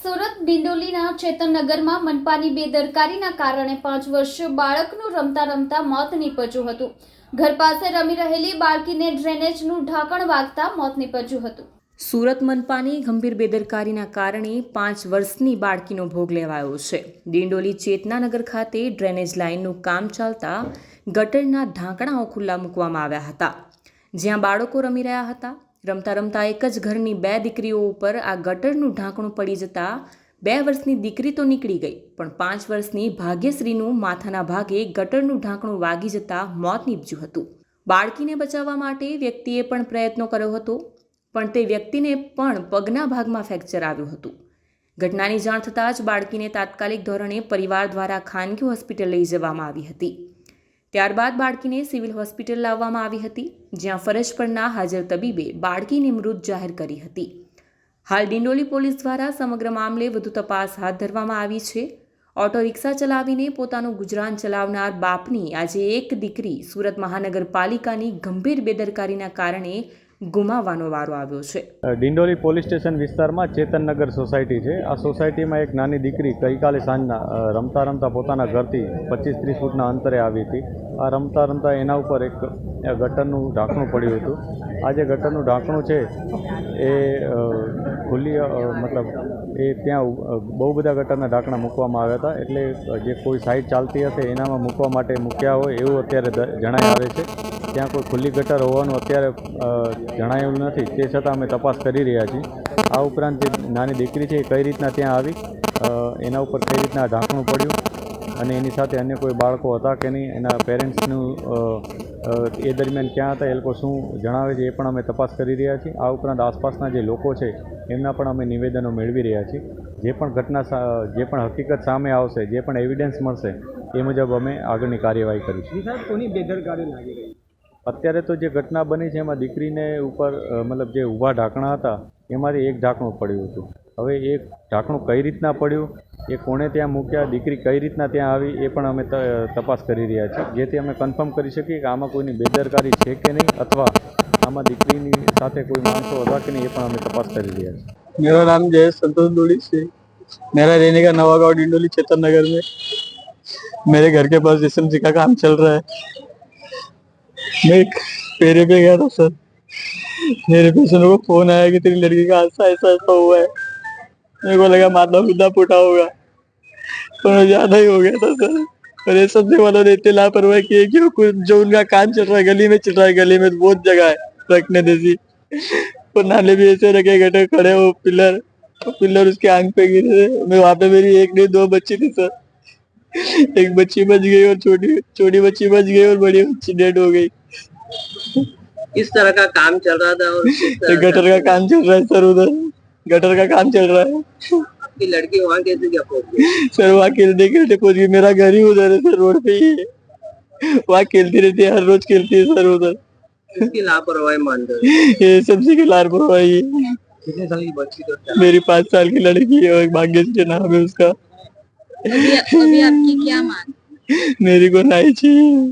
સુરત ડિંડોલીના ચેતનનગરમાં મનપાની બેદરકારીના કારણે 5 વર્ષીય બાળકનું રમતા રમતા મોત નીપજ્યું હતું. ઘર પાસે રમી રહેલી બાળકીને ડ્રેનેજનું ઢાંકણ વાગતા મોત નીપજ્યું હતું. સુરત મનપાની ગંભીર બેદરકારીના કારણે 5 વર્ષની બાળકીનો ભોગ લેવાયો છે. ડિંડોલી ચેતનાનગર ખાતે ડ્રેનેજ લાઇનનું કામ ચાલતા ગટરના ઢાંકણાઓ ખુલ્લા મૂકવામાં આવ્યા હતા, જ્યાં બાળકો રમી રહ્યા હતા. રમતા રમતા એક જ ઘરની 2 દીકરીઓ ઉપર આ ગટરનું ઢાંકણું પડી જતા 2 વર્ષની દીકરી તો નીકળી ગઈ, પણ 5 વર્ષની ભાગ્યશ્રીનું માથાના ભાગે ગટરનું ઢાંકણું વાગી જતા મોત નીપજ્યું હતું. બાળકીને બચાવવા માટે વ્યક્તિએ પણ પ્રયત્નો કર્યો હતો, પણ તે વ્યક્તિને પણ પગના ભાગમાં ફ્રેક્ચર આવ્યું હતું. ઘટનાની જાણ થતાં જ બાળકીને તાત્કાલિક ધોરણે પરિવાર દ્વારા ખાનગી હોસ્પિટલ લઈ જવામાં આવી હતી. ત્યારબાદ બાળકીને સિવિલ હોસ્પિટલ લાવવામાં આવી હતી, જ્યાં ફરજ પરના હાજર તબીબે બાળકીને મૃત જાહેર કરી હતી. હાલ ડિંડોલી પોલીસ દ્વારા સમગ્ર મામલે વધુ તપાસ હાથ ધરવામાં આવી છે. ઓટો રિક્ષા ચલાવીને પોતાનું ગુજરાન ચલાવનાર બાપની આજે એક દીકરી સુરત મહાનગરપાલિકાની ગંભીર બેદરકારીના કારણે ગુમાવવાનો વારો આવ્યો છે. ડિંડોલી પોલીસ સ્ટેશન વિસ્તારમાં ચેતનનગર સોસાયટી છે. આ સોસાયટીમાં એક નાની દીકરી ગઈકાલે સાંજના રમતા રમતા પોતાના ઘરથી 25-30 ફૂટના અંતરે આવી હતી. આ રમતા રમતા એના ઉપર એક ગટરનું ઢાંકણું પડ્યું હતું. આ જે ગટરનું ઢાંકણું છે એ ખુલ્લી મતલબ એ ત્યાં બહુ બધા ગટરના ઢાંકણા મૂકવામાં આવ્યા હતા, એટલે જે કોઈ સાઇટ ચાલતી હશે એનામાં મૂકવા માટે મૂક્યા હોય એવું અત્યારે જણાઈ આવે છે. ત્યાં કોઈ ખુલ્લી ગટર હોવાનું અત્યારે જણાયું નથી, તે છતાં અમે તપાસ કરી રહ્યા છીએ. આ ઉપરાંત જે નાની દીકરી છે એ કઈ રીતના ત્યાં આવી, એના ઉપર કઈ રીતના ઢાંકણું પડ્યું અને એની સાથે અન્ય કોઈ બાળકો હતા કે નહીં, એના પેરેન્ટ્સનું એ દરમિયાન ક્યાં હતા, એ લોકો શું જણાવે છે એ પણ અમે તપાસ કરી રહ્યા છીએ. આ ઉપરાંત આસપાસના જે લોકો છે એમના પણ અમે નિવેદનો મેળવી રહ્યા છીએ. જે પણ ઘટના હકીકત સામે આવશે, જે પણ એવિડન્સ મળશે એ મુજબ અમે આગળની કાર્યવાહી કરીશું. કોની બેદરકારી લાગી રહી? અત્યારે તો જે ઘટના બની છે એમાં દીકરીને ઉપર મતલબ જે ઊભા ઢાંકણા હતા એમાંથી એક ઢાંકણું પડ્યું હતું. હવે એ ઢાંકણું કઈ રીતના પડ્યું, એ કોણે ત્યાં મૂક્યા, દીકરી કઈ રીતના ત્યાં આવી, એ પણ અમે તપાસ કરી રહ્યા છીએ, જેથી અમે કન્ફર્મ કરી શકીએ કે આમાં કોઈની બેદરકારી છે કે નહીં, અથવા આમાં દીકરીની સાથે કોઈ માણસો હતા કે નહીં, એ પણ અમે તપાસ કરી રહ્યા છીએ. मेरा नाम जय संतोष डोली से, मेरा रहने का नवा गाँव डिंडोली चेतन नगर में. मेरे घर के पास एसएमसी का काम चल रहा है. मैं एक फेरे पे गया था सर. मेरे पेशेंट को फोन आया कि तेरी लड़की का ऐसा ऐसा ऐसा हुआ है. मेरे को लगा माता पिता फूटा होगा, पर मुझे ज्यादा ही हो गया था सर. और ये सबसे वालों ने इतनी लापरवाही की है कि कुछ जो उनका काम चल रहा है गली में चल रहा है, गली में बहुत जगह है रखने जैसी, और नाले भी ऐसे रखे गटर खड़े हो, पिलर उसके आंख पे गिरे थे. मैं वहाँ पे मेरी एक नहीं 2 बच्ची थी सर. एक बच्ची बच गई और छोटी बच्ची बच गई और बड़ी बच्ची डेड हो गई. इस तरह का काम चल रहा था और गटर का काम चल रहा है सर, उधर गटर का काम चल रहा है. आपकी लड़की वहाँ कैसे क्या पहुंच गई? सर वहाँ खेलने पहुंच गई. मेरा घर ही उधर है सर, रोड पे ही है. वहाँ खेलती रहती है, हर रोज खेलती है सर उधर. इसकी लापरवाही मानते हो? ये सबसे की लापरवाही है. कितने साल की बच्ची तो? मेरी 5 साल की लड़की है और एक भाग्यश्री नाम है उसका. अभी आपकी क्या मांग? मेरी को नहीं चाहिए.